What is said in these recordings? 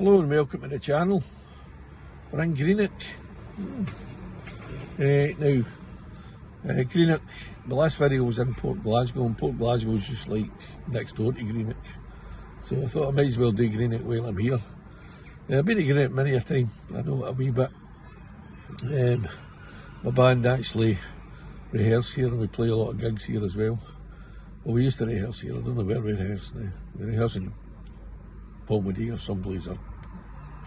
Hello and welcome to the channel. We're in Greenock. Greenock, the last video was in Port Glasgow, and Port Glasgow is just like next door to Greenock. So I thought I might as well do Greenock while I'm here. I've been to Greenock many a time, I know it a wee bit. My band actually rehearse here and we play a lot of gigs here as well. Well, we used to rehearse here, I don't know where we rehearse now. We rehearse in Palmedy or someplace, or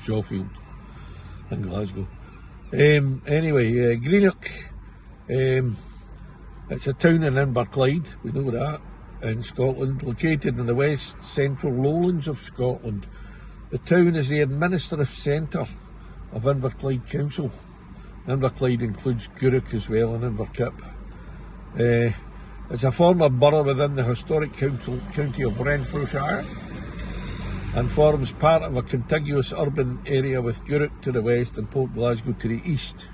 Shawfield in Glasgow. Anyway, Greenock, it's a town in Inverclyde, we know that, in Scotland, located in the west central lowlands of Scotland. The town is the administrative centre of Inverclyde Council. Inverclyde includes Greenock as well and Inverkip. It's a former borough within the historic county of Renfrewshire and forms part of a contiguous urban area with Greenock to the west and Port Glasgow to the east.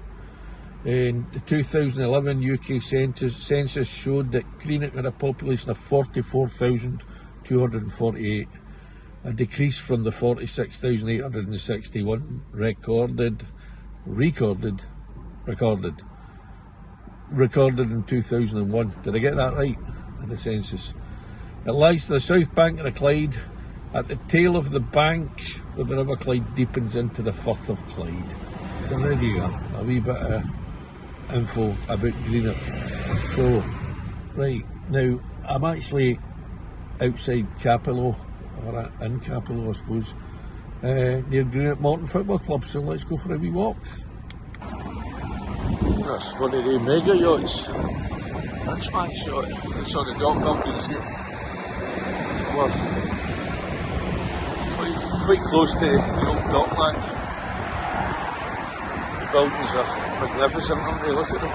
The 2011 UK census showed that Greenock had a population of 44,248, a decrease from the 46,861 recorded in 2001. Did I get that right? In the census. It lies to the south bank of the Clyde, at the tail of the bank where the River Clyde deepens into the Firth of Clyde. So there you go, a wee bit of info about Greenock. So, right, now I'm actually outside Cappielow, or in Cappielow I suppose, near Greenock Morton Football Club, so let's go for a wee walk. That's one of the mega yachts. That's my shot. It's on the dock buildings here. So we're quite close to the old dockland. The buildings are magnificent, aren't they? Look at them.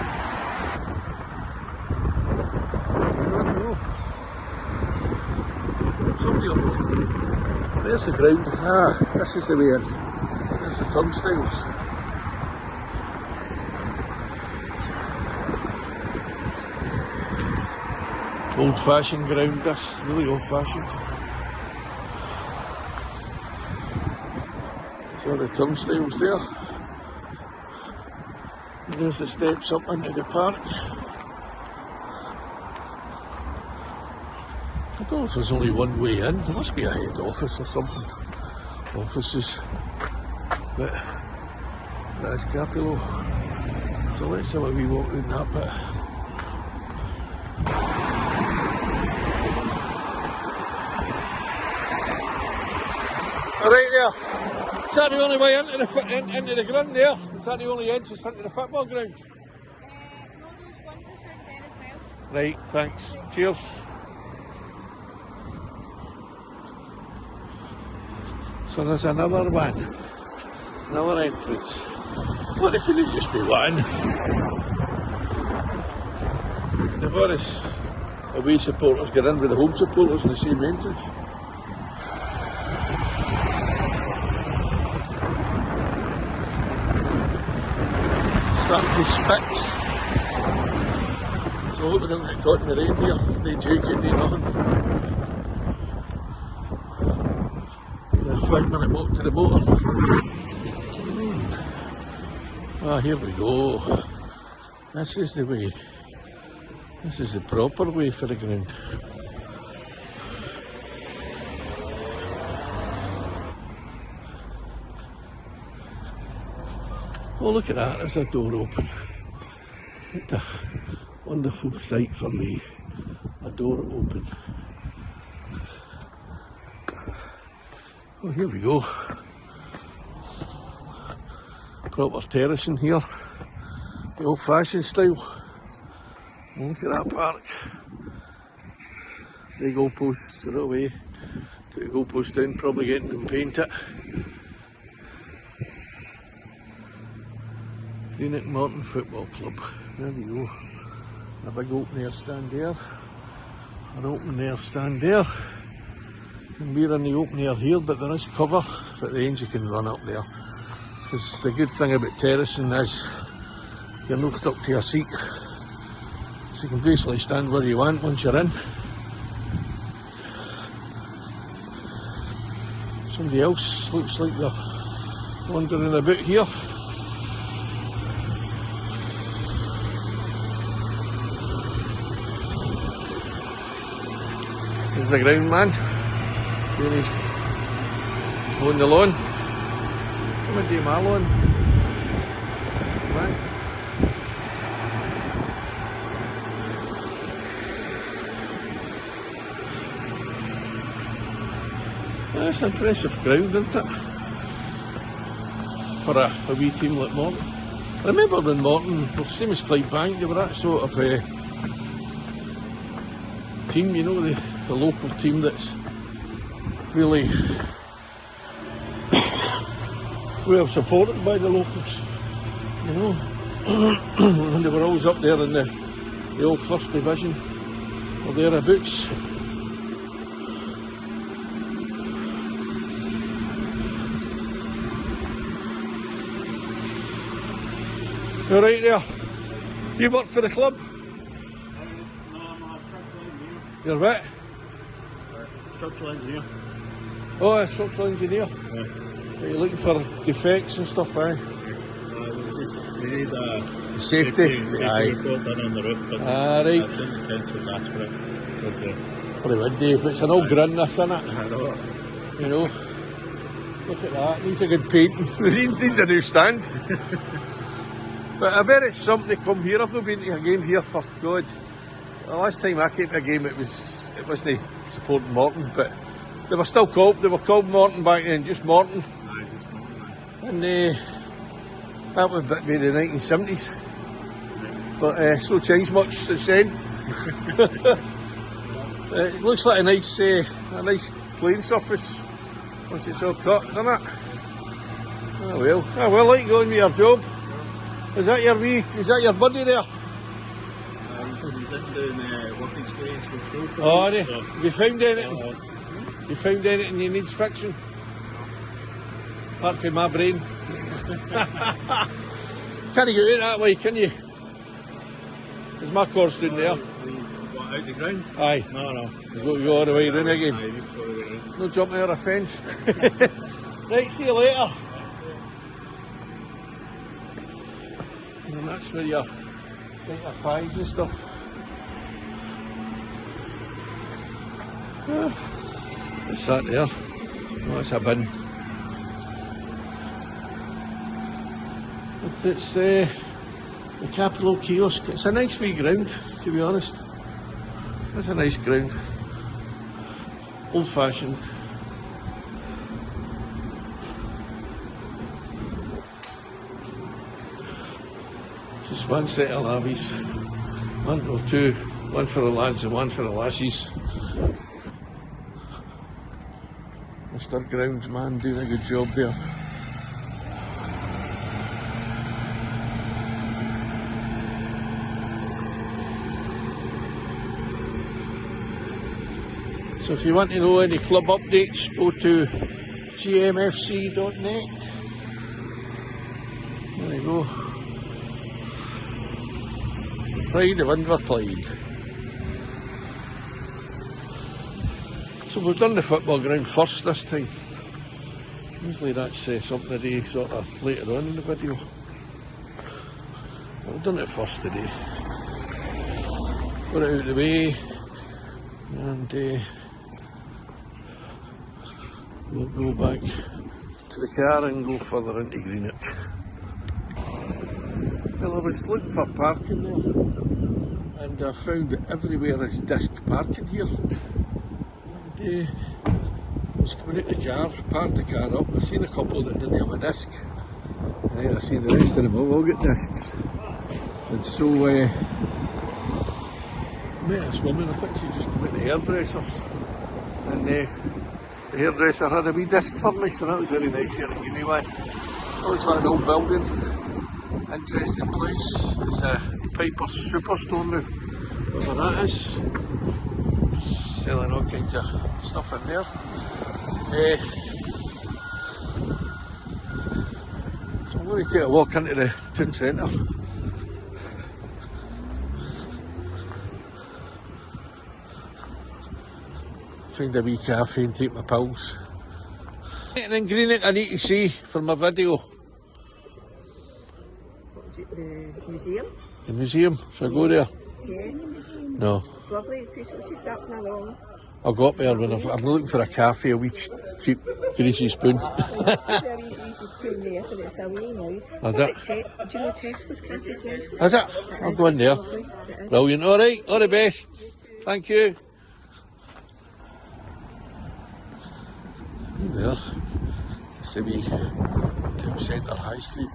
Somebody up there. There's the ground. Ah, this is the way in. There's the turnstiles. Old-fashioned ground, this, really old-fashioned. So the turnstiles there. And there's the steps up into the park. I don't know if there's only one way in, there must be a head office or something. Offices. But that's Cappielow. So let's have a wee walk around that bit. Right there, is that the only way into the ground there? Is that the only entrance into the football ground? No, there's one just right there as well. Right, thanks. Cheers. So there's another one, another entrance. What if it just be one? The various away supporters get in with the home supporters in the same entrance. Starting to spit. So I hope I don't get caught in the rain here. No jacket, no nothing. There's a 5-minute walk to the motor. Ah, here we go. This is the way. This is the proper way for the ground. Oh, look at that, there's a door open. What a wonderful sight for me. A door open. Oh, here we go. Proper terracing here. The old-fashioned style. Oh, look at that park. The goalposts are away. Took the goalposts down, probably getting them painted. Greenock Morton Football Club. There we go. A big open air stand there. An open air stand there. And we're in the open air here, but there is cover. If it rains you can run up there. Because the good thing about terracing is you're not stuck to a seat. So you can basically stand where you want once you're in. So Somebody else looks like they're wandering about here. There's the ground man doing his mowing the lawn. Come and do my lawn. Right. That's impressive ground, isn't it? For a wee team like Morton. I remember when Morton, well, same as Clydebank, they were that sort of team, you know, the local team that's really well supported by the locals, you know. And they were always up there in the old first division or thereabouts. You're right there. You work for the club? No, I'm a structural engineer. You're what? Structural engineer. Oh, a structural engineer. Yeah. Are you looking for defects and stuff, aye? We need a Safety aye. report done on the roof because Right. I think the council's asked for it. Pretty windy, but it's an old grin this, isn't it? I know. You know. Look at that, needs a good paint. Needs a new stand. But I bet it's something to come here. I've not been to a game here for God. The last time I came to a game it wasn't supporting Morton, but they were still called Morton back then, just Morton. Aye, just Morton. And that would be the 1970s. But it's not changed much since then. It looks like a nice playing surface once it's all cut, doesn't it? Oh well, like going with your job. Is that your buddy there? He's in doing work experience with school. Oh, so, have you found anything? You found anything you needs fixing? Apart from my brain. Can't you get out that way, can you? There's my course down there. What, out the ground? Aye. No. You go all the way round again. Aye, we've got the ground. No jumping over a fence. Right, see you later. And that's where you get your pies and stuff. What's that there? Oh, it's a bin. But it's the Cappielow kiosk. It's a nice wee ground, to be honest. It's a nice ground. Old fashioned. Just one set of lavies. One or two. One for the lads and one for the lassies. Mr. Groundsman doing a good job there. So if you want to know any club updates, go to gmfc.net. There you go. Pride of Inverclyde. So we've done the football ground first this time. Usually that's something I do sort of later on in the video. But we've done it first today. Got it out of the way and we'll go back to the car and go further into Greenock. Well, I was looking for parking there and I found that everywhere is disc parking here. And I was coming out the car, parked the car up, I seen a couple that didn't have a disc. And then I seen the rest of them all got discs. And so I met this woman, I think she just come out the hairdressers. And the hairdresser had a wee disc for me, so that was very nice here to give me one. It looks like an old building. Interesting place. It's a Piper Superstore now, whatever that is. Selling all kinds of stuff in there. So I'm going to take a walk into the town centre. Find a wee cafe and take my pills. In Greenock I need to see for my video. The museum? The museum, should I go there? Yeah. No. It's lovely, it's peaceful, it's just up and along. I'll go up there when I'm looking for a cafe, a wee cheap greasy spoon. There's a wee greasy spoon there, but it's away now. Is it? Do you know Tesco's cafe's nice? Is it? I'll go in there. Brilliant, alright, all the best. Thank you. There, it's the wee town centre high street.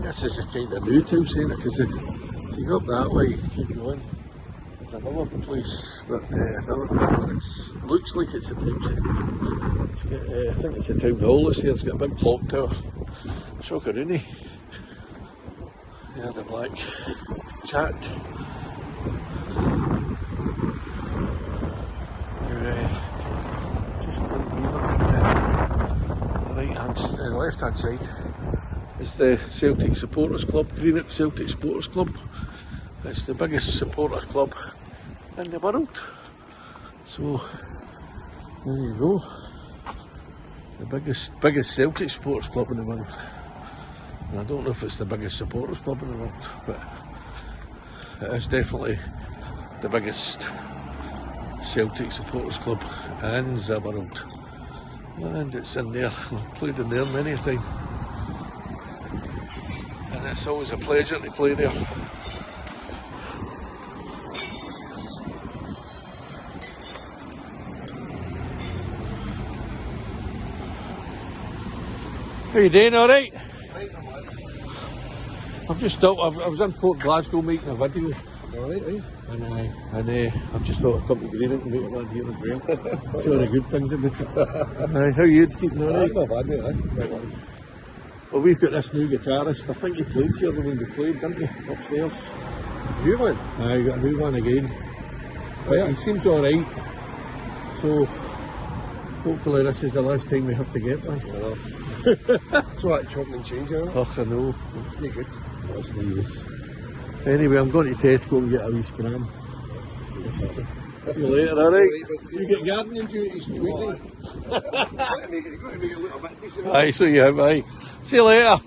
This is a kind of new town centre because if you go up that way, keep going, there's another place, but another bit where it looks like it's a town centre. It's got, I think it's a town hall that's here, it's got a big clock tower. Shockeroony. Yeah, the black cat. The left hand side is the Celtic Supporters Club, Greenock Celtic Supporters Club. It's the biggest supporters club in the world. So there you go. The biggest Celtic supporters club in the world. And I don't know if it's the biggest supporters club in the world, but it is definitely the biggest Celtic supporters club in the world. And it's in there, I've played in there many a time. And it's always a pleasure to play there. How you doing, alright? I've just stopped, I was in Port Glasgow making a video. Alright, eh? And I've just thought I'd come to Greenock and make one here as well. Showing the good things about it. How are you keeping alright? Not bad, mate, eh? Well, we've got this new guitarist. I think he played here when we played, didn't he? Upstairs. New one? I got a new one again. Oh, yeah. He seems alright. So, hopefully this is the last time we have to get one. It's all that chopping and changing, eh? Oh, I know. It's not good. That's no use. Anyway, I'm going to Tesco and get a wee scram. What's happening? See you later, alright? You get gardening duties, You've got to make it a little bit decent. Aye, so you have, aye. See you later.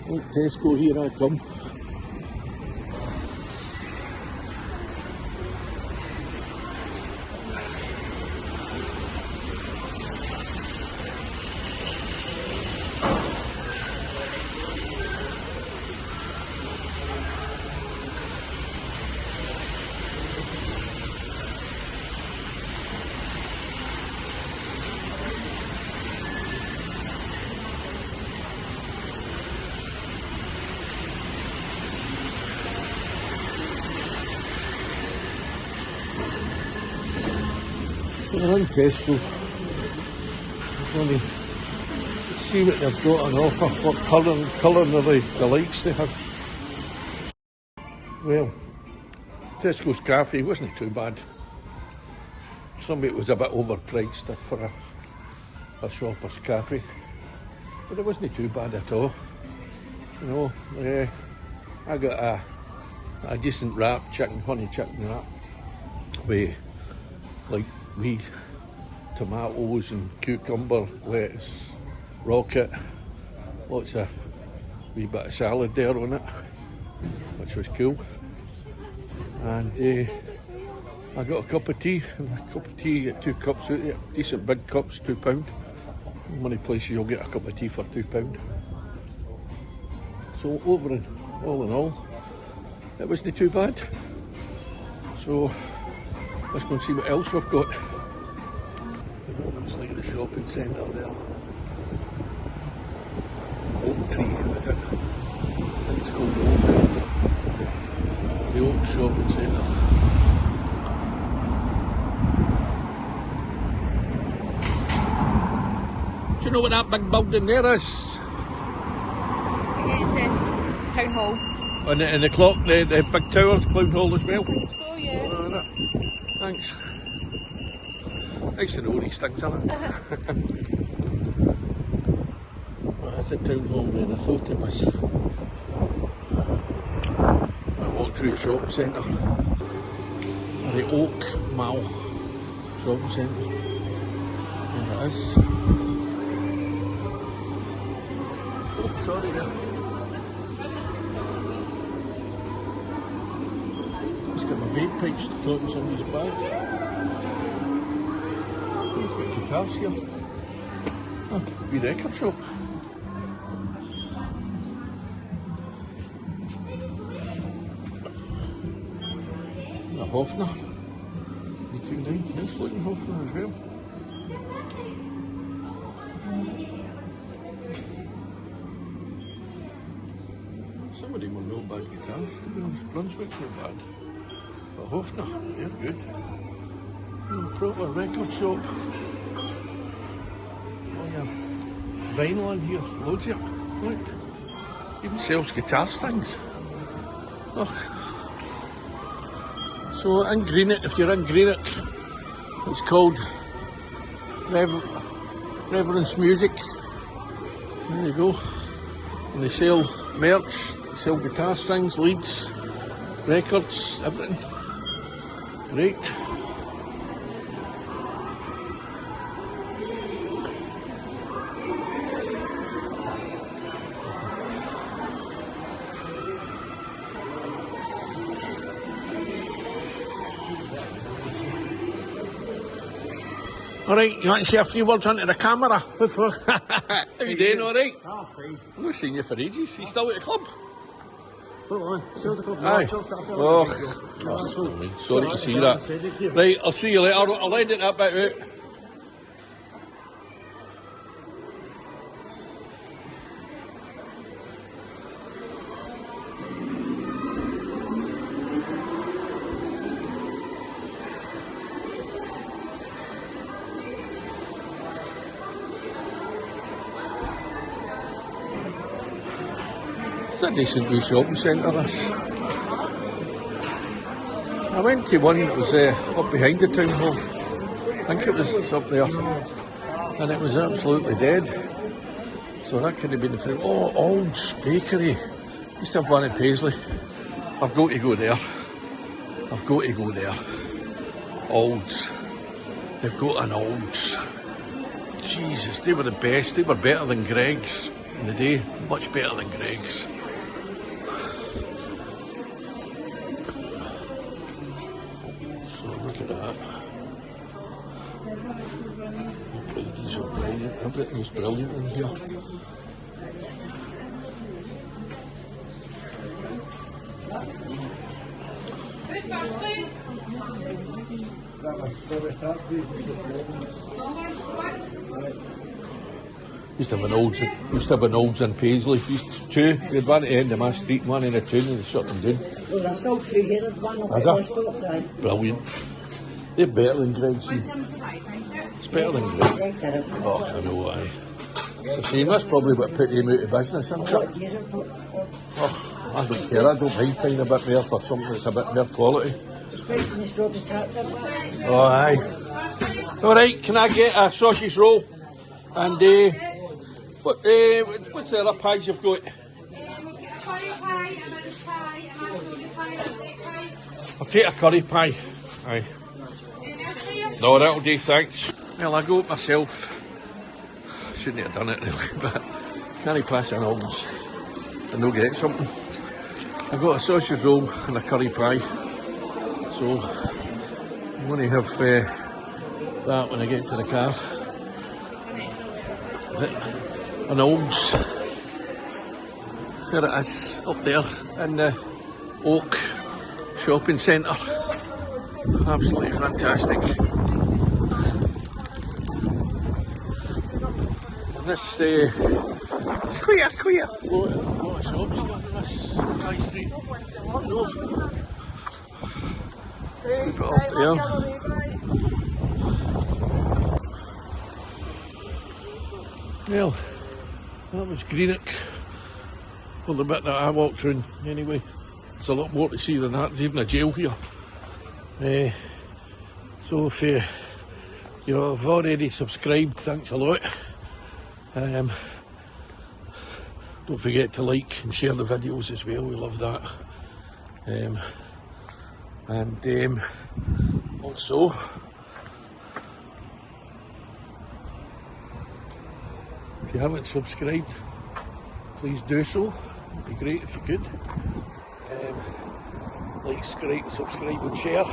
Look, Tesco, here I come. We're in Tesco. I'm going to see what they've got on offer, what colour of the lights they have. Well, Tesco's cafe wasn't too bad. Some of it was a bit overpriced for a shopper's cafe, but it wasn't too bad at all. You know, I got a decent wrap, honey chicken wrap, with like wee tomatoes and cucumber, lettuce, rocket, lots of wee bit of salad there on it, which was cool. And I got a cup of tea, you get 2 cups out of it, decent big cups, £2. Many places you'll get a cup of tea for £2. So all in all, it wasn't too bad. So let's go and see what else we've got. It's like the shopping centre there. Oak Tree, is it? I think it's called Oak. The Oak Shopping Centre. Do you know what that big building there is? It's Town Hall. And the clock, the big tower, Clown Hall as well? So, yeah. Thanks. Nice to know these things, isn't it? That's the town hall where I thought it was. I walked through the shopping centre. The Oak Mall shopping centre. There it is. Oh, sorry there. Just got my vape pipes caught in somebody's bag. We've got guitars here. Oh, wee record shop. A Hofner. 89. Nice looking Hofner as well. Some of them were not bad guitars, to be honest. Brunswick's not bad. But Hofner, they're good. Proper record shop. Oh yeah. Vinyl on here, loads of it. Look. Even sells guitar strings. Look. So in Greenock, if you're in Greenock, it's called Reverend's Music. There you go. And they sell merch, they sell guitar strings, leads, records, everything. Great. Alright, you want to say a few words onto the camera? How you doing, alright? Ah, fine. I've not seen you for ages. You still at the club? Hold on. Still the club. Aye. Oh, sorry to see that. Right, I'll see you later. I'll edit that bit out. It's a decent wee shopping centre, this. I went to one that was up behind the town hall. I think it was up there. And it was absolutely dead. So that could have been the thing. Oh, Aulds Bakery. Used to have one in Paisley. I've got to go there. I've got to go there. Aulds. They've got an Aulds. Jesus, they were the best. They were better than Greg's in the day. Much better than Greg's. Look at that. These are brilliant. Everything's brilliant in here. Who's first, please? Used to have an Aulds in Paisley. Two. We had one at the end of my street, one in the town, and they shut them down. Well, there's still two here. There's one up at Are the there? stop side. Brilliant. They're better than Greg's. It's better than Greg's. Eggs are up. Oh, I know, aye. It's a shame. That's probably what put them out of business, isn't it? What year are put? Oh, I don't care. I don't mind paying a bit more for something that's a bit more quality. Especially when the strawberry tarts are back. Oh, aye. Alright, can I get a sausage roll? And what's the other pies you've got? I'll take a curry pie. Aye. No, that'll do, thanks. Well, I go it myself. Shouldn't have done it really, but can't pass an Aulds and they'll get something. I got a sausage roll and a curry pie. So I'm going to have that when I get to the car. An Aulds. There it is, up there in the Oak shopping centre. Absolutely fantastic. And this, it's quite a lot of shops here in this high street. Keep it up there. Well, that was Greenock. Well, the bit that I walked through anyway. There's a lot more to see than that. There's even a jail here. So if you've already subscribed, thanks a lot. Don't forget to like and share the videos as well, we love that. Also, if you haven't subscribed, please do so. It'd be great if you could. Like, subscribe and share.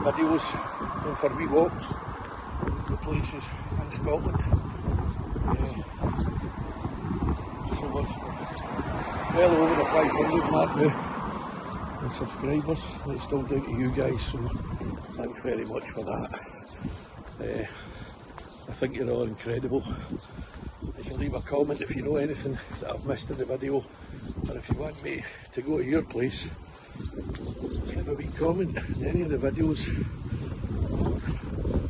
Videos for wee walks to places in Scotland. So much. Well over the 500 mark now. And subscribers. It's still down to you guys, so thanks very much for that. I think you're all incredible. You can leave a comment if you know anything that I've missed in the video, or if you want me to go to your place, just leave a wee comment in any of the videos.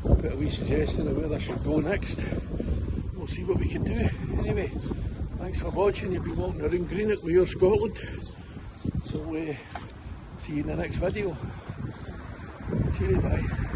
Put a wee suggestion of where I should go next. We'll see what we can do. Anyway, thanks for watching. You'll be walking around Greenock with your Scotland. So see you in the next video. Cheerio, bye.